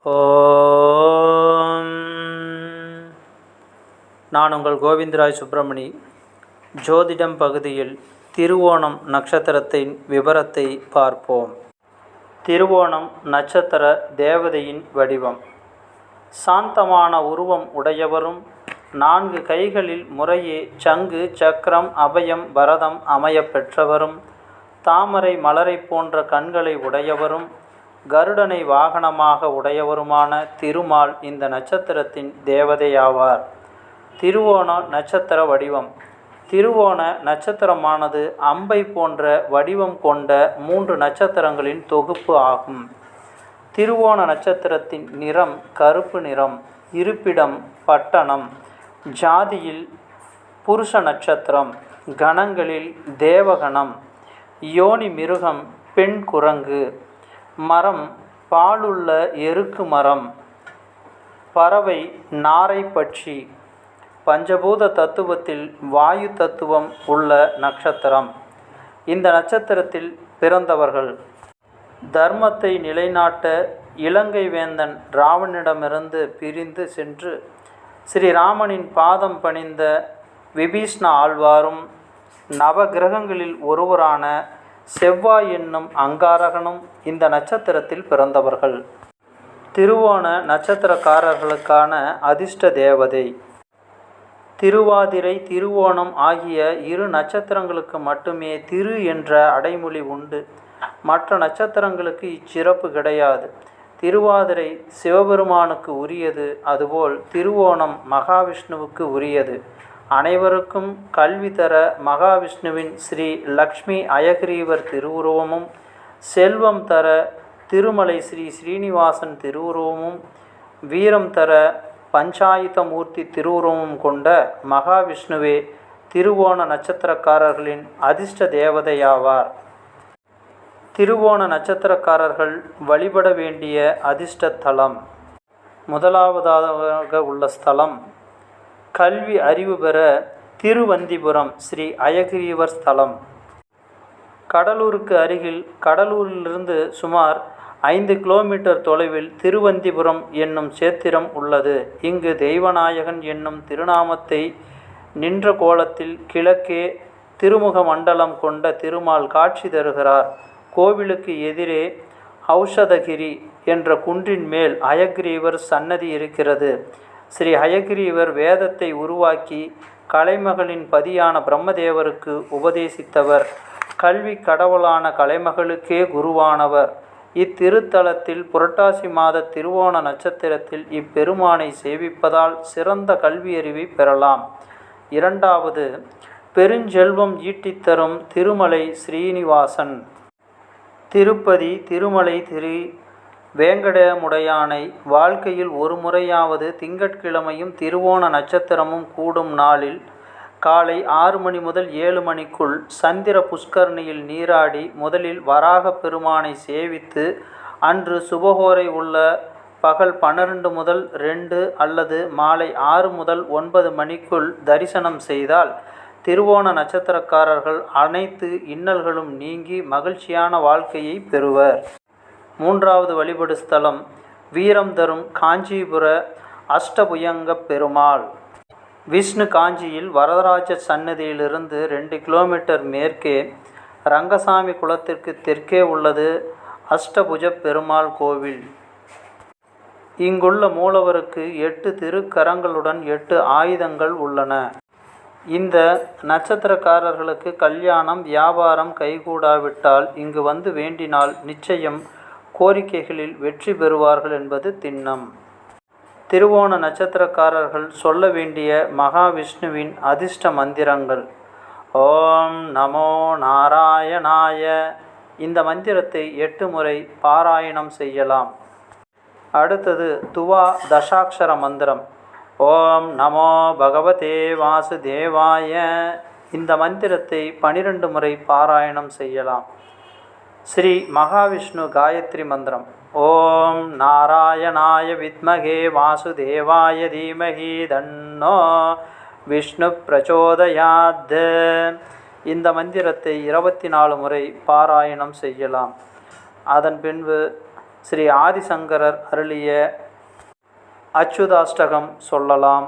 ஓம். நான் உங்கள் கோவிந்தராய் சுப்பிரமணி. ஜோதிடம் பகுதியில் திருவோணம் நட்சத்திரத்தின் விவரத்தை பார்ப்போம். திருவோணம் நட்சத்திர தேவதையின் வடிவம். சாந்தமான உருவம் உடையவரும் 4 கைகளில் முறையே சங்கு, சக்கரம், அபயம், பரதம் அமைய பெற்றவரும், தாமரை மலரை போன்ற கண்களை உடையவரும், கருடனை வாகனமாக உடையவருமான திருமால் இந்த நட்சத்திரத்தின் தேவதையாவார். திருவோண நட்சத்திர வடிவம். திருவோண நட்சத்திரமானது அம்பை போன்ற வடிவம் கொண்ட 3 நட்சத்திரங்களின் தொகுப்பு ஆகும். திருவோண நட்சத்திரத்தின் நிறம் கருப்பு நிறம். இருப்பிடம் பட்டணம். ஜாதியில் புருஷ நட்சத்திரம். கணங்களில் தேவகணம். யோனி மிருகம் பெண் குரங்கு. மரம் பாலுள்ள எருக்கு மரம். பறவை நாரை பட்சி. பஞ்சபூத தத்துவத்தில் வாயு தத்துவம் உள்ள நட்சத்திரம். இந்த நட்சத்திரத்தில் பிறந்தவர்கள் தர்மத்தை நிலைநாட்ட இலங்கை வேந்தன் ராவணனிடமிருந்து பிரிந்து சென்று ஸ்ரீராமனின் பாதம் பணிந்த விபீஷ்ண ஆழ்வாரும், நவகிரகங்களில் ஒருவரான செவ்வாய் என்னும் அங்காரகனும் இந்த நட்சத்திரத்தில் பிறந்தவர்கள். திருவோண நட்சத்திரக்காரர்களுக்கான அதிர்ஷ்ட தேவதை. திருவாதிரை, திருவோணம் ஆகிய 2 நட்சத்திரங்களுக்கு மட்டுமே திரு என்ற அடைமொழி உண்டு. மற்ற நட்சத்திரங்களுக்கு இச்சிறப்பு கிடையாது. திருவாதிரை சிவபெருமானுக்கு உரியது, அதுபோல் திருவோணம் மகாவிஷ்ணுவுக்கு உரியது. அனைவருக்கும் கல்வி தர மகாவிஷ்ணுவின் ஸ்ரீ லக்ஷ்மி அயகிரீவர் திருவுருவமும், செல்வம் தர திருமலை ஸ்ரீ ஸ்ரீனிவாசன் திருவுருவமும், வீரம் தர பஞ்சாயுதமூர்த்தி திருவுருவமும் கொண்ட மகாவிஷ்ணுவே திருவோண நட்சத்திரக்காரர்களின் அதிர்ஷ்ட தேவதையாவார். திருவோண நட்சத்திரக்காரர்கள் வழிபட வேண்டிய அதிர்ஷ்ட தலம். முதலாவதாக உள்ள ஸ்தலம் கல்வி அறிவு பெற திருவந்திபுரம் ஸ்ரீ அயகிரீவர் ஸ்தலம். கடலூருக்கு அருகில் கடலூரிலிருந்து சுமார் 5 கிலோமீட்டர் தொலைவில் திருவந்திபுரம் என்னும் சேத்திரம் உள்ளது. இங்கு தெய்வநாயகன் என்னும் திருநாமத்தை நின்ற கோலத்தில் கிழக்கே திருமுக மண்டலம் கொண்ட திருமால் காட்சி தருகிறார். கோவிலுக்கு எதிரே ஔஷதகிரி என்ற குன்றின் மேல் அயகிரீவர் சன்னதி இருக்கிறது. ஸ்ரீ அயகிரீவர் வேதத்தை உருவாக்கி கலைமகளின் பதியான பிரம்மதேவருக்கு உபதேசித்தவர். கல்வி கடவுளான கலைமகளுக்கே குருவானவர். இத்திருத்தலத்தில் புரட்டாசி மாத திருவோண நட்சத்திரத்தில் இப்பெருமானை சேவிப்பதால் சிறந்த கல்வியறிவை பெறலாம். 2வது, பெருஞ்செல்வம் ஈட்டித்தரும் திருமலை ஸ்ரீனிவாசன். திருப்பதி திருமலை வேங்கடமுடையானை வாழ்க்கையில் ஒரு முறையாவது திங்கட்கிழமையும் திருவோண நட்சத்திரமும் கூடும் நாளில் காலை 6 மணி முதல் 7 மணிக்குள் சந்திர புஷ்கரணியில் நீராடி முதலில் வராக பெருமானை சேவித்து அன்று சுபகோரை உள்ள பகல் 12 முதல் 2 அல்லது மாலை 6 முதல் 9 மணிக்குள் தரிசனம் செய்தால் திருவோண நட்சத்திரக்காரர்கள் அனைத்து இன்னல்களும் நீங்கி மகிழ்ச்சியான வாழ்க்கையை பெறுவர். 3வது வழிபடு ஸ்தலம் வீரம் தரும் காஞ்சிபுர அஷ்டபுயங்க பெருமாள். விஷ்ணு காஞ்சியில் வரதராஜ சன்னதியிலிருந்து 2 கிலோமீட்டர் மேற்கே ரங்கசாமி குளத்திற்கு தெற்கே உள்ளது அஷ்டபுஜ பெருமாள் கோவில். இங்குள்ள மூலவருக்கு 8 திருக்கரங்களுடன் 8 ஆயுதங்கள் உள்ளன. இந்த நட்சத்திரக்காரர்களுக்கு கல்யாணம் வியாபாரம் கைகூடாவிட்டால் இங்கு வந்து வேண்டினால் நிச்சயம் கோரிக்கைகளில் வெற்றி பெறுவார்கள் என்பது திண்ணம். திருவோண நட்சத்திரக்காரர்கள் சொல்ல வேண்டிய மகாவிஷ்ணுவின் அதிர்ஷ்ட மந்திரங்கள். ஓம் நமோ நாராயணாய. இந்த மந்திரத்தை 8 முறை பாராயணம் செய்யலாம். அடுத்தது துவா தசாட்சர மந்திரம். ஓம் நமோ பகவதே வாசுதேவாய. இந்த மந்திரத்தை 12 முறை பாராயணம் செய்யலாம். ஸ்ரீ மகாவிஷ்ணு காயத்ரி மந்திரம். ஓம் நாராயணாய வித்மகே வாசுதேவாய தீமஹி தன்னோ விஷ்ணு பிரச்சோதயாத். இந்த மந்திரத்தை 24 முறை பாராயணம் செய்யலாம். அதன் பின்பு ஸ்ரீ ஆதிசங்கரர் அருளிய அச்சுதாஷ்டகம் சொல்லலாம்.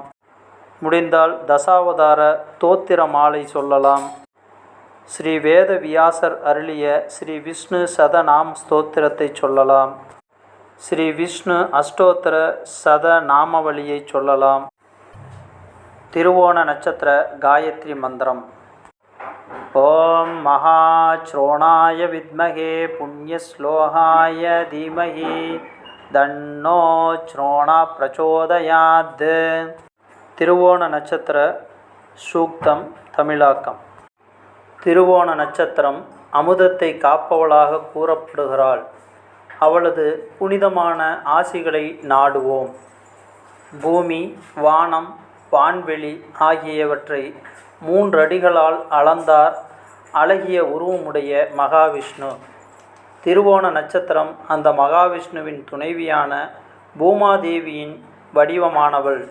முடிந்தால் தசாவதார தோத்திர மாலை சொல்லலாம். ஸ்ரீ வேத வியாசர் அருளிய ஸ்ரீ விஷ்ணு சதநாம ஸ்தோத்திரத்தை சொல்லலாம். ஸ்ரீ விஷ்ணு அஷ்டோத்திர சத நாமவலியை சொல்லலாம். திருவோண நட்சத்திர காயத்ரி மந்திரம். ஓம் மகாச்ரோணாய வித்மகே புண்ணியஸ்லோகாய தீமஹி தன்னோ ச்ரோணா பிரச்சோதயாத். திருவோண நட்சத்திர சூக்தம் தமிழாக்கம். திருவோண நட்சத்திரம் அமுதத்தை காப்பவளாக கூறப்படுகிறாள். அவளது புனிதமான ஆசிகளை நாடுவோம். பூமி, வானம், வான்வெளி ஆகியவற்றை 3 அடிகளால் அளந்தார் அழகிய உருவமுடைய மகாவிஷ்ணு. திருவோண நட்சத்திரம் அந்த மகாவிஷ்ணுவின் துணைவியான பூமாதேவியின் வடிவமானவள்.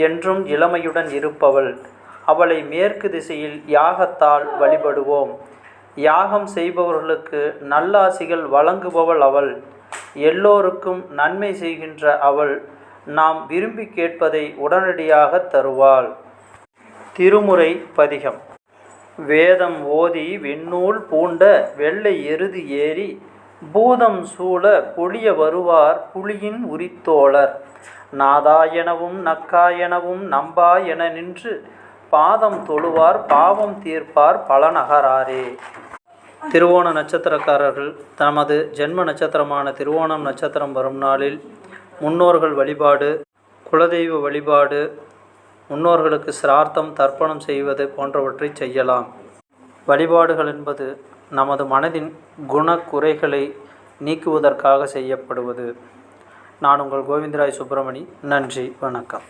என்றும் இளமையுடன் இருப்பவள். அவளை மேற்கு திசையில் யாகத்தால் வழிபடுவோம். யாகம் செய்பவர்களுக்கு நல்லாசிகள் வழங்குபவள் அவள். எல்லோருக்கும் நன்மை செய்கின்ற அவள் நாம் விரும்பி கேட்பதை உடனடியாக தருவாள். திருமுறை பதிகம். வேதம் ஓதி விண்ணூல் பூண்ட வெள்ளை எருது ஏறி பூதம் சூழ பொழிய வருவார் புலியின் உரித்தோழர். நாதாயெனவும் நக்காயெனவும் நம்பாயென நின்று பாதம் தொழுவார் பாவம் தீர்ப்பார் பலநகராரே. திருவோண நட்சத்திரக்காரர்கள் தமது ஜென்ம நட்சத்திரமான திருவோணம் நட்சத்திரம் வரும் நாளில் முன்னோர்கள் வழிபாடு, குலதெய்வ வழிபாடு, முன்னோர்களுக்கு சிரார்த்தம் தர்ப்பணம் செய்வது போன்றவற்றை செய்யலாம். வழிபாடுகள் என்பது நமது மனதின் குணக்குறைகளை நீக்குவதற்காக செய்யப்படுவது. நான் உங்கள் கோவிந்தராய் சுப்பிரமணி. நன்றி, வணக்கம்.